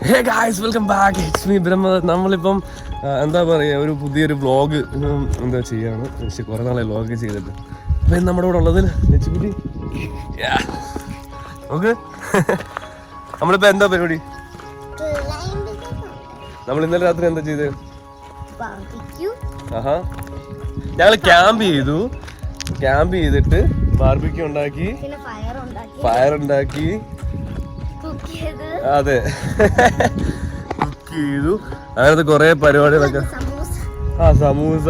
Hey guys welcome back. It's me Brahma. നമ്മളിപ്പം എന്താ പറയുക, ഒരു പുതിയൊരു വ്ളോഗ് എന്താ ചെയ്യാണ്. പക്ഷേ കുറേ നാളെ വ്ളോഗ് ചെയ്തിട്ട്. അപ്പം നമ്മുടെ കൂടെ ഉള്ളത് ലക്ഷ്മിക്കുട്ടി. ഓക്കെ, നമ്മളിപ്പോൾ എന്താ പരിപാടി? നമ്മൾ ഇന്നലെ രാത്രി എന്താ ചെയ്തത്? ആഹാ, ഞങ്ങൾ ക്യാമ്പ് ചെയ്തിട്ട് ബാർബിക്യൂ ഉണ്ടാക്കി, ഫയർ ഉണ്ടാക്കി, അതെ, കുക്ക് ചെയ്തു. അങ്ങനത്തെ കുറെ പരിപാടികളൊക്കെ. സമൂസ,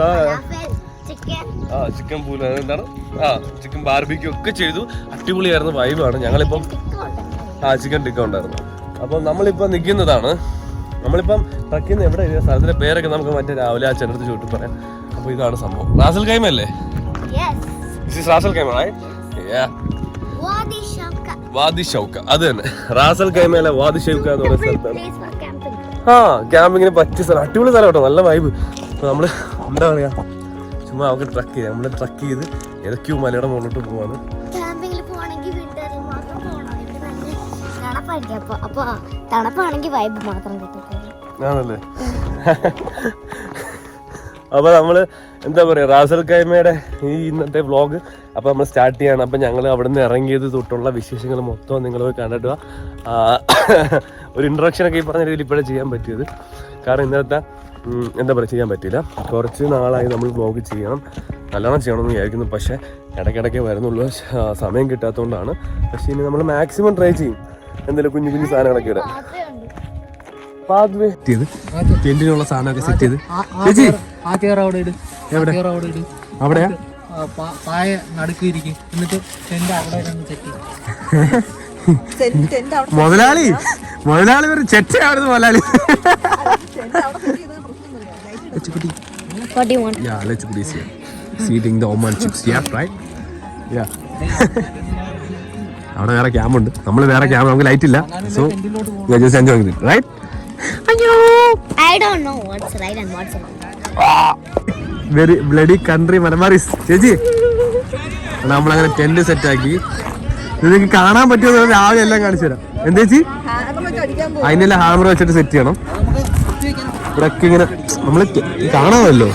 ചിക്കൻ പൂല, എന്താണ്, ചിക്കൻ ബാർബിക്യൂ ഒക്കെ ചെയ്തു. അടിപൊളിയായിരുന്നു, വൈബാണ്. ഞങ്ങളിപ്പം ചിക്കൻ ടിക്ക ഉണ്ടായിരുന്നു. അപ്പം നമ്മളിപ്പം നിൽക്കുന്നതാണ്, നമ്മളിപ്പം ട്രക്കിന്ന് എവിടെ സ്ഥലത്തിന്റെ പേരൊക്കെ നമുക്ക് മറ്റേ രാവിലെ ആ ചെറുത്ത് ചൂട്ടി പറയാം. അപ്പൊ ഇതാണ് സംഭവം. റാസൽ കൈമ അല്ലേ? റാസൽ കൈമ, വാദി ഷൗക്ക, അത് തന്നെ. റാസൽ കൈമയിലെ വാദി ഷൗക്ക എന്ന് പറയുന്ന സ്ഥലത്താണ്. ക്യാമ്പിങ്ങിന് പറ്റിയ സ്ഥലം, അടിപൊളി സ്ഥലം കേട്ടോ, നല്ല വൈബ്. അപ്പൊ നമ്മള് എന്താ പറയാ, ചുമ്മാ നമുക്ക് ട്രക്ക് ചെയ്യാം. നമ്മള് ട്രക്ക് ചെയ്ത് ഏതൊക്കെയോ മലയുടെ മുകളിലോട്ട് പോവാണ്. ആണല്ലേ? അപ്പൊ നമ്മള് എന്താ പറയാ, റാസൽ കൈമയുടെ ഈ ഇന്നത്തെ വ്ളോഗ് അപ്പൊ നമ്മൾ സ്റ്റാർട്ട് ചെയ്യാണ്. അപ്പൊ ഞങ്ങൾ അവിടെ നിന്ന് ഇറങ്ങിയത് തൊട്ടുള്ള വിശേഷങ്ങൾ മൊത്തം നിങ്ങൾ പോയി കണ്ടിട്ട് ഒരു ഇൻട്രൊഡക്ഷൻ ഒക്കെ ഈ പറഞ്ഞ രീതിയിൽ ഇപ്പോഴേ ചെയ്യാൻ പറ്റിയത്. കാരണം ഇന്നത്തെ എന്താ പറയുക, ചെയ്യാൻ പറ്റില്ല. കുറച്ച് നാളായി നമ്മൾ വ്ളോഗ് ചെയ്യണം, നല്ലോണം ചെയ്യണമെന്ന് വിചാരിക്കുന്നു. പക്ഷേ ഇടയ്ക്കിടയ്ക്ക് വരുന്നുള്ളൂ, സമയം കിട്ടാത്തതുകൊണ്ടാണ്. പക്ഷേ ഇനി നമ്മൾ മാക്സിമം ട്രൈ ചെയ്യും എന്തെങ്കിലും കുഞ്ഞു കുഞ്ഞു സാധനങ്ങളൊക്കെ ഇടാം. ടെന്റിനുള്ള സാധനമൊക്കെ സെറ്റ് ചെയ്ത് ചേച്ചി അവിടെയാ മുതലാളി ഒരു ചെറ്റയായിരുന്നു മുതലാളി. അവിടെ വേറെ ക്യാമ്പുണ്ട്, നമ്മൾ വേറെ ക്യാമ്പ്, നമുക്ക് ലൈറ്റ് ഇല്ല. So just enjoy it, right? I don't know what's right and what's wrong. Very bloody country memories. ചേച്ചി, നമ്മളങ്ങനെ ടെന്റ് സെറ്റ് ആക്കി. നിങ്ങൾക്ക് കാണാൻ പറ്റുമോ രാവിലെ എല്ലാം കാണിച്ചു തരാം. എന്താ ചേച്ചി? അതിനെല്ലാം ഹാമർ വെച്ചിട്ട് സെറ്റ് ചെയ്യണം. ഇവിടെ ഒക്കെ ഇങ്ങനെ നമ്മള് കാണാമല്ലോ.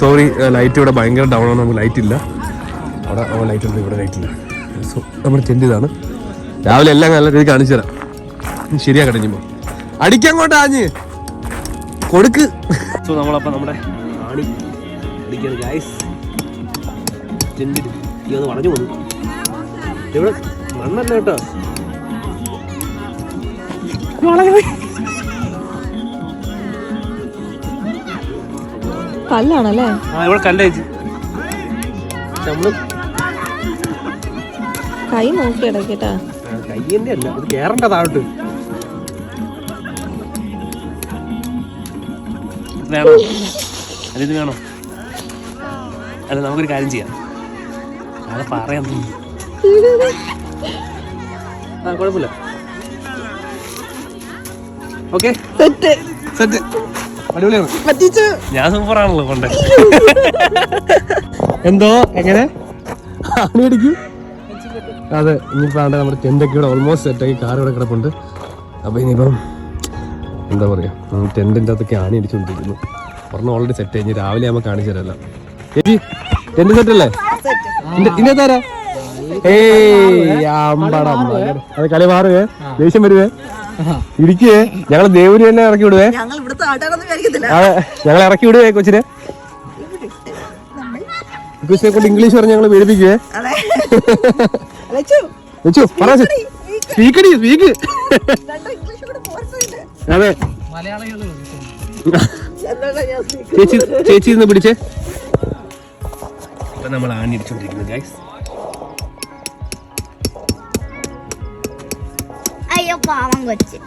സോറി, ലൈറ്റ് ഇവിടെ ഭയങ്കര ഡൗൺ ആണ്, നമുക്ക് ലൈറ്റ് ഇല്ല. അവിടെ ലൈറ്റ് ഉണ്ട്, ഇവിടെ ലൈറ്റ് ഇല്ല. സോ നമ്മുടെ ടെന്റ് ഇതാണ്. രാവിലെ എല്ലാം നല്ല രീതിയിൽ കാണിച്ചു തരാം. ശരിയാക്കട്ടെ, ഇനിയിപ്പോ അടിക്കങ്ങോട്ട് ആഞ്ഞ് കൊടുക്ക്. സോ നമ്മളപ്പം നമ്മുടെ ആണി അടിക്കാണ് ഗൈസ്. ടെന്റിന് വളഞ്ഞു പോന്നു, ഇവിടെ മണ്ണല്ല കേട്ടോ. കല്ലാണല്ലേ? ഇവിടെ കല്ലേച്ചി. നമ്മള് കൈ നോക്കി ഇടയ്ക്കേട്ടാ. കൈ തന്നെ അല്ല, ഇത് കേറണ്ട താഴോട്ട്. വേണോ അല്ല, ഇത് വേണോ? അല്ല, നമുക്കൊരു കാര്യം ചെയ്യാം. അത് പറയാൻ തോന്നുന്നു. കുഴപ്പമില്ല. Okay, set. അടിപൊളിയാണ്. ഞാൻ സൂപ്പറാണല്ലോ കൊണ്ട്. എന്തോ എങ്ങനെ അടിക്കും? അതെ, ഇനിയിപ്പോ നമ്മുടെ ടെന്റൊക്കെ ഇവിടെ ഓൾമോസ്റ്റ് സെറ്റാക്കി, കാർ ഇവിടെ കിടപ്പുണ്ട്. അപ്പൊ ഇനിയിപ്പം എന്താ പറയാ, ടെന്റിന്റെ അകത്തൊക്കെ ആണി അടിച്ചുകൊണ്ടിരിക്കുന്നു. ഒരെണ്ണം ഓൾറെഡി സെറ്റ് കഴിഞ്ഞ് രാവിലെ ആകുമ്പോൾ കാണിച്ചു തരല്ല. ചേച്ചി, ടെന്റ് സെറ്റ് അല്ലേ? ഇന്നത്താരാ? അത് കളി മാറുവേ, ദേഷ്യം വരുവേ, ഇടിക്കുവേ. ഞങ്ങള് ദേവൂര് തന്നെ ഇറക്കി വിടുവേ. അതെ, ഞങ്ങൾ ഇറക്കി വിടുവേ കൊച്ചിനെ. കൊച്ചിനെ കൊണ്ട് ഇംഗ്ലീഷ് പറഞ്ഞ് ഞങ്ങള് പേടിപ്പിക്കുവേ. സ്പീക്കടി സ്പീക്ക്. അതെ, ചേച്ചി ഇന്ന് പിടിച്ചേ. ഇപ്പൊ നമ്മൾ ആണി അടിച്ചോണ്ടിരിക്കുന്നു ഗൈസ്. അയ്യോ പാവം കൊച്ച്.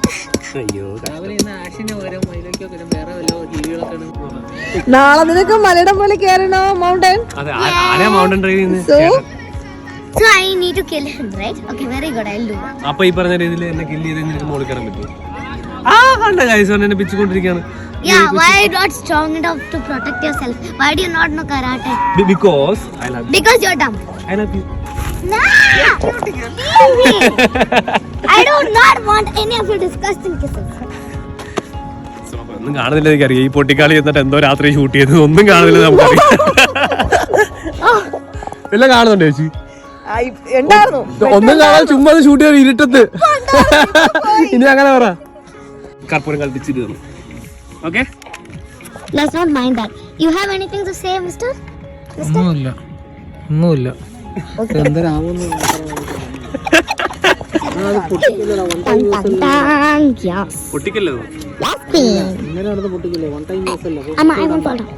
നാളെ നിനക്ക് മലയുടെ പോലെ കയറണോ mountain? Mountain drive So I need to kill him, right? Okay, very good. I'll do that. അപ്പൊ ഈ പറഞ്ഞ രീതിയിൽ എന്നെ കില്ല് ചെയ്ത് എനിക്ക് മോളിൽ കയറാൻ പറ്റും. കണ്ട ഗൈസ്, എന്നെ പിച്ചുകൊണ്ടിരിക്കുകയാണ്. Yeah, why are you not strong enough to protect yourself? Why do you not know karate? Because I love you. Because you're dumb. I love you. No! Leave me! I do not want any of your disgusting kisses. ഒന്നും കാണുന്നില്ല എനിക്കറിയാം. ഈ പൊട്ടിക്കാളി എന്നിട്ട് എന്തോ രാത്രി shoot ചെയ്തത് ഒന്നും കാണുന്നില്ല നമുക്കറിയാം. എല്ലാം കാണുന്നുണ്ട് ചേച്ചി. ഉണ്ടായിരുന്നു. ഒന്നും കാണാതെ ചുമ്മാ ഷൂട്ട് ചെയ്ത് ഇരുട്ടത്ത്. ഇനി അങ്ങനെ പറ. കർപ്പൂരം കളിപ്പിച്ചിട്ട് തന്നു. Okay. Let's not mind that. You have anything to say, Mister? ഒന്നുമില്ല. Yes. പൊട്ടിക്കല്ലോ. Amma, I won't fall down.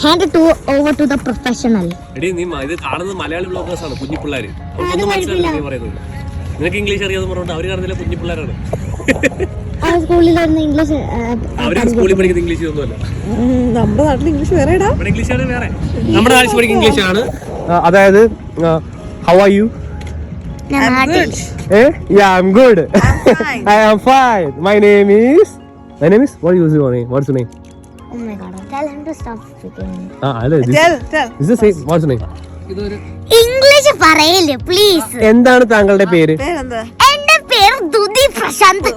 Hand it over to the professional. എടീ നീ ഇത് കാണുന്നത് മലയാളി ബ്ലോഗേഴ്സ് ആണ്, കുഞ്ഞു പിള്ളേര്. ഒന്നും മനസ്സിലാക്കി പറയുന്നത്. നിനക്ക് ഇംഗ്ലീഷ് അറിയാതെ പറഞ്ഞോണ്ട് അവര് കാണുന്നില്ല കുഞ്ഞു പിള്ളേരാണ്. സ്കൂളിൽ ഇംഗ്ലീഷ് അവര് സ്കൂളിൽ പഠിക്കുന്ന ഇംഗ്ലീഷ് ഒന്നുമല്ല. നമ്മുടെ നാട്ടിൽ ഇംഗ്ലീഷ് വേറെ ഇംഗ്ലീഷാണ് വേറെ. നമ്മുടെ നാട്ടിൽ പഠിക്കുന്ന ഇംഗ്ലീഷ് ആണ്. അതായത് how are you? Yeah, I'm good. I am fine. My name is what is your name? What's your name? Oh my god, tell him to stop speaking. This is the same. What's your name? English പറയില്ലേ please. എന്താണ് താങ്കളുടെ പേര്? എന്റെ പേര് ദുതി പ്രശാന്ത്.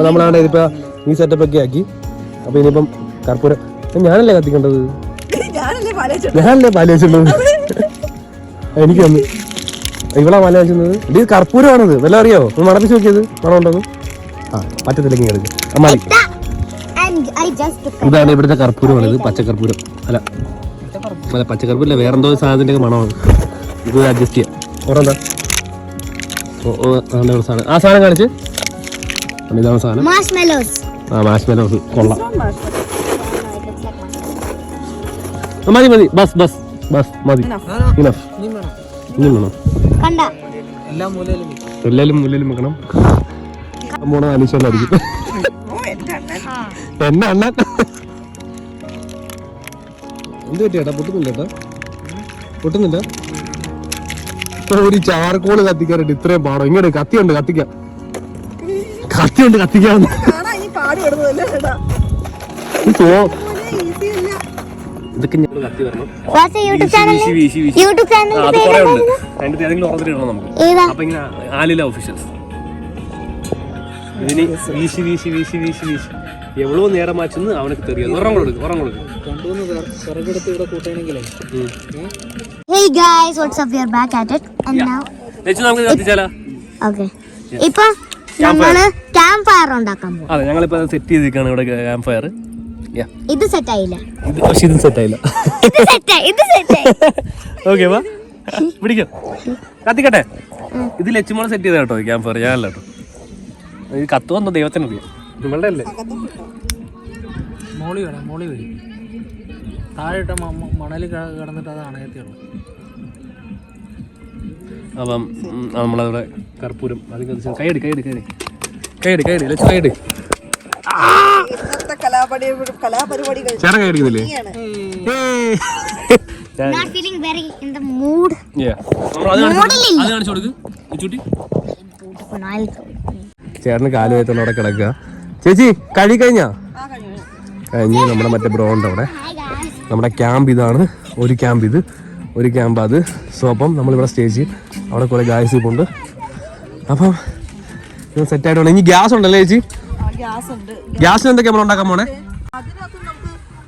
നമ്മളാണ് ഇതിപ്പോ ഈ setup ഒക്കെ ആക്കി. അപ്പൊ ഇനിയിപ്പം കർപ്പൂരം ഞാനല്ലേ കത്തിക്കേണ്ടത്? ഞാനല്ലേ പാലിച്ചുള്ളത്? എനിക്ക് വന്ന് ഇവളാ മല വെച്ചുന്നത്. ഇത് കർപ്പൂരമാണത്. വല്ല അറിയോ? മണപ്പിച്ച് നോക്കിയത് മണം ഉണ്ടോന്ന്? ആ പറ്റത്തിലേക്ക് എടുക്കും അമ്മാളി. ഇതാണ് ഇവിടുത്തെ കർപ്പൂരമാണ്. ഇത് പച്ചക്കർപ്പൂരം അല്ല പച്ചക്കർപ്പൂരല്ല, വേറെന്തോ സാധനത്തിന്റെ മണമാണ്. ഇത് അഡ്ജസ്റ്റ് ചെയ്യാം. ഓറെന്താ സാധനം? ആ സാധനം കാണിച്ച്. ഇതാണ് സാധനം. മാഷ്മെലോസ് കൊള്ളാം. മതി ബസ് മതി. ഇനി വേണം എല്ലാരും മുല്ലിലും വെക്കണം. പോണ അനീഷല്ലായിരിക്കും. എന്നെ അണ്ണൻ എന്ത് പറ്റിയേട്ടാ? പൊട്ടുന്നില്ല. ഒരു ചാർക്കോള് കത്തിക്കാറുണ്ട്. ഇത്രയും പാടോ? ഇങ്ങോട്ട് കത്തിയുണ്ട് കത്തിക്കാം. ഇതൊക്കെ ഞങ്ങൾ കത്തി വരണം. അത് കുറെ ഉണ്ട്. അതിന്റെ ഏതെങ്കിലും ഓർഡർ നമുക്ക്. അപ്പൊ ഇങ്ങനെ ആലില ഒഫീഷ്യൽസ് ഇതിന് വീശി എവ്വളോ നേരം മാറ്റുന്നു അവനക്ക് തെറിയാം. ഉറം കൊടുക്കും. Hey guys, what's up? We are back at it and now നമുക്ക് കത്തിച്ചാലോ? Okay. ഇപ്പൊ നമ്മള് ക്യാമ്പ് ഫയർ ഉണ്ടാക്കാൻ പോകും. അതെ, ഞങ്ങളിപ്പോ സെറ്റ് ചെയ്തിരിക്കുകയാണ് ഇവിടെ ക്യാമ്പ് ഫയർ. ഇത് സെറ്റ് ആയില്ല. ഇത് സെറ്റ് ആയില്ല. ഓക്കെ വാ പിടിക്കാം. കത്തിക്കട്ടെ. ഇത് ലച്ചുമോളെ സെറ്റ് ചെയ്ത കേട്ടോ ക്യാമ്പ് ഫയർ. ഞാനല്ല കേട്ടോ. ഇത് കത്തുവന്നോ ദൈവത്തിനറിയാം. നിങ്ങളുടെ അല്ലേ? മോളി വരും താഴെ ഇട്ട മണലിൽ കിടന്നിട്ട് അത് അണയത്തിയുള്ളൂ. അപ്പം നമ്മളവിടെ കർപ്പൂരം അധികം കൈയടി ലച്ചു കൈയടി. ചേട്ടൻ കൈയടിക്കുന്നില്ലേ? Not feeling very in the mood. ചേട്ടന് കാല് വയത്തോടെ അവിടെ കിടക്കുക. ചേച്ചി കഴിഞ്ഞാ കഴിഞ്ഞ് നമ്മുടെ മറ്റേ ബ്രോ ഉണ്ട് അവിടെ. നമ്മുടെ ക്യാമ്പ് ഇതാണ്. ഒരു ക്യാമ്പ് ഇത്, ഒരു ക്യാമ്പ് അത്. സോ അപ്പം നമ്മളിവിടെ സ്റ്റേ ചെയ്യും. അവിടെ കുറെ ഗായ്സ് ഇപ്പോൾ ഉണ്ട്. അപ്പം സെറ്റായിട്ട് വേണം. ഇനി ഗ്യാസ് ഉണ്ടല്ലേ ചേച്ചി? ഗ്യാസിന് എന്തൊക്കെയാ നമ്മൾ ഉണ്ടാക്കാൻ പോണേ?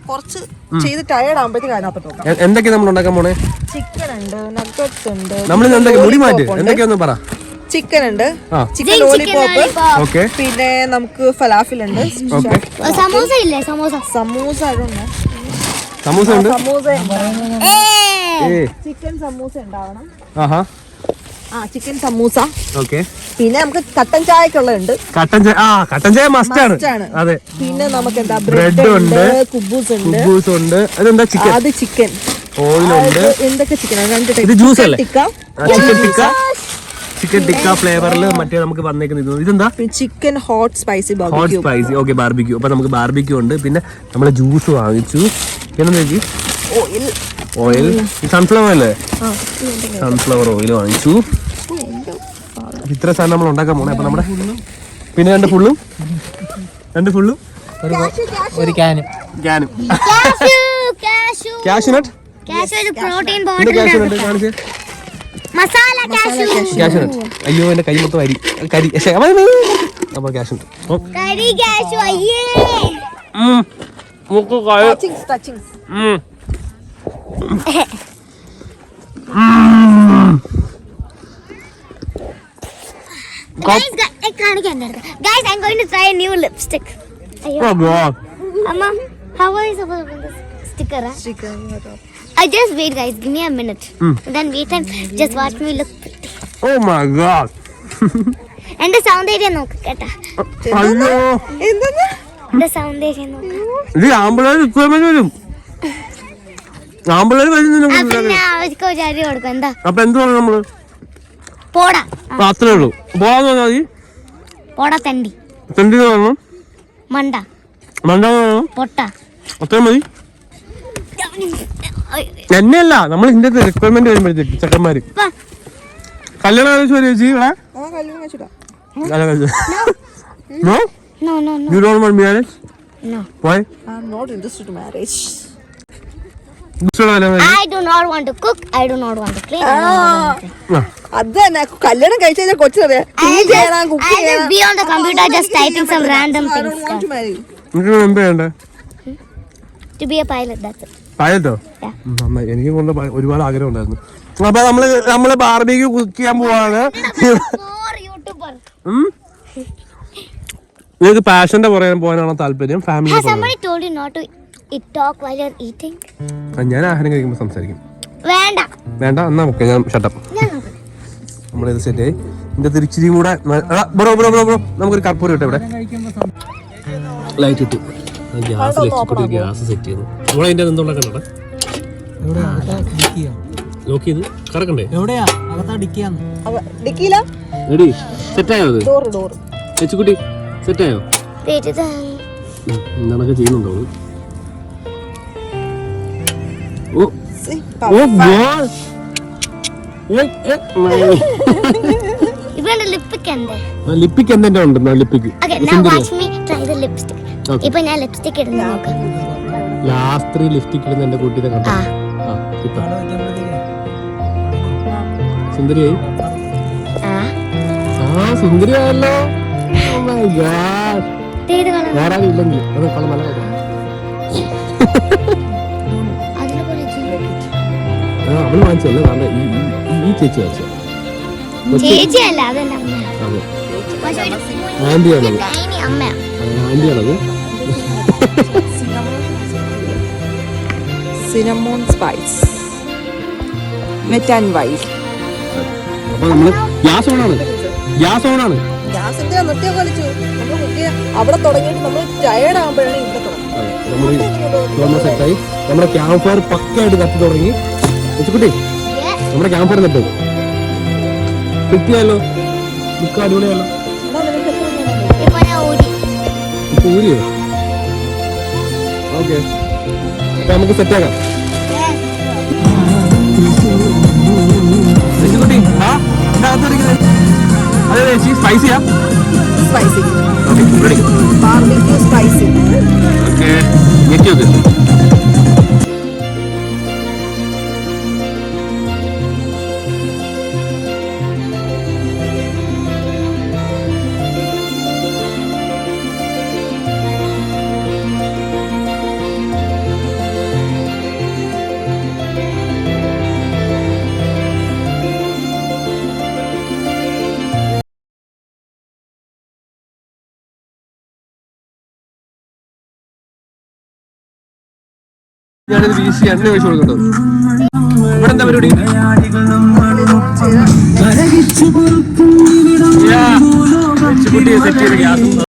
കുറച്ച് ചെയ്ത് ടയേർഡ് ആകുമ്പോഴത്തേക്ക് അതിനകത്തോട്ട് എന്തൊക്കെയാ നമ്മൾ ഉണ്ടാക്കാൻ പോണേ? ചിക്കൻ ഉണ്ട്, നഗറ്റ്സ് ഉണ്ട്. നമ്മൾ എന്തൊക്കെയാ മുടി മാറ്റി എന്തൊക്കെയാന്ന് പറ. ചിക്കൻ ഉണ്ട്, ചിക്കൻ ലോലിപോപ്പ്, പിന്നെ നമുക്ക് ഫലാഫിൽ ഉണ്ട്, സമൂസ ഇല്ലേ? സമൂസ ഉണ്ട്, ചിക്കൻ സമൂസ ഉണ്ടാവണം. ചിക്കൻ സമൂസ. ഓക്കെ. പിന്നെ നമുക്ക് കട്ടൻ ചായക്കുള്ളുണ്ട്. കട്ടൻ ചായ മസ്റ്റ് ആണ്. അതെ. പിന്നെ നമുക്ക് എന്താ ബ്രെഡ് ഉണ്ട്, കുബൂസ് ഉണ്ട്. അതെന്താ ചിക്കൻ? അത് ചിക്കൻ. ഓയിലുണ്ട്. എന്തൊക്കെ ചിക്കനാണ്? ഇത് ജ്യൂസ് അല്ലേ? ചിക്കൻ ടിക്ക ഫ്ലേവറിൽ മറ്റേ നമുക്ക് വന്നേക്കുന്നത് ഇതെന്താ? Chicken hot spicy. Okay, barbecue. അപ്പൊ നമുക്ക് ബാർബിക്യൂ ഉണ്ട്. പിന്നെ നമ്മള് ജ്യൂസ് വാങ്ങിച്ചു. പിന്നെ ഓയിൽ സൺഫ്ലവർ അല്ലേ? സൺഫ്ലവർ ഓയിൽ വാങ്ങിച്ചു. ഇത്ര സാധനം നമ്മൾ ഉണ്ടാക്കാൻ പോണേ. അപ്പൊ നമ്മുടെ പിന്നെ രണ്ട് ഫുള്ളും ഒരു ക്യാനും കാഷ്യൂനട്ട് പ്രോട്ടീൻ പിന്നെ കാഷ്യൂനട്ട് കാണിച്ച് മസാല കാഷ്യൂനട്ട് അയ്യോ എന്റെ കൈ മൊത്തം അരി കരി അപ്പോൾ കാഷ്യൂനട്ട് കരി കാഷ്യൂ അയ്യേ Guys, guys, I'm going to try a new lipstick. Oh god. Amma, how are you supposed to put this sticker? I just wait, guys. Give me a minute. Then wait and just watch me look pretty. Oh my god. And the sound area no ketta. അയ്യോ The sound area no. ഇത് ആമ്പിളേര് requirement വരും ആമ്പിളേര് അവർക്ക് ജാരി കൊടുക്കും എന്താ അപ്പൊ എന്ത് പറഞ്ഞു നമ്മള് പോടാ അത്രേ ഉള്ളൂ പോവാന്ന് പറഞ്ഞാൽ മതി പോടാ തണ്ടി തെണ്ടിന്ന് പറഞ്ഞു മണ്ട മണ്ടാന്ന് പറഞ്ഞു പൊട്ട അത്രയും മതി എന്നെയല്ല നമ്മൾ ഇതിന്റെ റിക്വയർമെന്റ് വരുമ്പോഴത്തേക്ക് ചെക്കന്മാര് കല്യാണം കഴിച്ചു വരും ചേച്ചി ഇവിടെ No? No. You don't want marriage? No. Why? I'm not interested in marriage. I do not want to cook. I do not want to clean. അത് തന്നെ കല്യാണം കഴിച്ചു കഴിഞ്ഞാൽ കൊച്ചറിയാം I just be on the computer just typing some random things. എന്താ വേണ്ടേ To be a pilot, that's it. പായട്ടോ Yeah. നന്നായി എനിക്ക് കൊണ്ട് ഒരുപാട് ആഗ്രഹം ഉണ്ടായിരുന്നു അപ്പൊ നമ്മള് ബാർബിക്ക് കുക്ക് ചെയ്യാൻ പോവാണ് For YouTuber. നിങ്ങൾക്ക് പാഷന്റെ പുറകെ പോകാനാണോ താല്പര്യം family Has somebody told you not to talk while you're eating? ഞാൻ ആഹാരം കഴിക്കുമ്പോൾ സംസാരിക്കും വേണ്ട. വേണ്ട എന്നാ ഓക്കെ ഞാൻ ഷട്ടപ്പ് നമ്മളിത് സെറ്റ് ആയി ഇതിന്റെ തിരിച്ചിരിയും കൂടെ ബ്രോ നമുക്കൊരു കർപ്പൂരം ഇട്ടെ ഇവിടെ ലൈറ്റ് ഇട്ടു ഗ്യാസ് സെറ്റ് ചെയ്തു നമ്മളതിന്റെ എന്തുള്ള കണ്ടോ ലോക്ക് ചെയ്ത് കറക്കണ്ടേ എവിടെയാ അകത്താ ഡിക്കിയാന്ന് ഡിക്കിയില റെഡി സെറ്റായോ അത് ഡോർ ചേച്ചിക്കുട്ടി സെറ്റായോ എന്തൊക്കെ ചെയ്യുന്നുണ്ടോ ഓ ഇവിടെ ലിപ്സ്റ്റിക് ഉണ്ട്. ലിപ്പിക്ക് എന്തെന്റെ ഉണ്ട് ലിപ്പിക്ക് Okay, now watch me try the lipstick. ഇപ്പൊ ഞാൻ ലിപ്സ്റ്റിക് ഇടുന്നു നോക്ക്. ലാസ്റ്റ് ലിപ്സ്റ്റിക് ഇടുന്ന എന്റെ കുട്ടിയുടെ കണ്ടോ ഇപ്പൊ സുന്ദരിയായി സുന്ദരിയായല്ലോ വേറെ ഇല്ലെങ്കിൽ അത് കളർ നല്ല അവള് വാങ്ങിച്ചല്ലേ കാരണം ഈ ചേച്ചി വാങ്ങിച്ച ചേച്ചിയല്ല അതെന്റെ ആന്റിയാണത് അമ്മ. ആന്റിയാണത് cinnamon spice wet and white. അപ്പൊ നമ്മള് ഗ്യാസ് ഓണാണ് ഗ്യാസിന്റെ നൃത്യം കളിച്ചു നമ്മൾ കുട്ടിയെ അവിടെ തുടങ്ങിയിട്ട് നമ്മൾ ടയേർഡ് ആകുമ്പോഴാണ് ഇവിടെ തുടങ്ങുന്നത്. നമ്മള് സെറ്റായി നമ്മുടെ ക്യാമ്പ് ഫയർ പക്കയായിട്ട് കത്തി തുടങ്ങി വെച്ചുകുട്ടി നമ്മുടെ ക്യാമ്പ് ഫയർ നെട്ട് കിട്ടിയാലോ മിക്ക അടിപൊളിയല്ലോ ഇപ്പൊ ഊരിയോ ഓക്കെ അപ്പൊ നമുക്ക് സെറ്റാക്കാം അതെ ചേച്ചി സ്പൈസിയാ spicy ready barbecue spicy. Okay ഞെക്കി വെക്ക് ഞാനിത് വീശി എണ്ണ ഒഴിച്ചു കൊടുക്കട്ടോ ഇവിടെ എന്താ പരിപാടി സെറ്റ് ചെയ്ത ഗ്യാസ്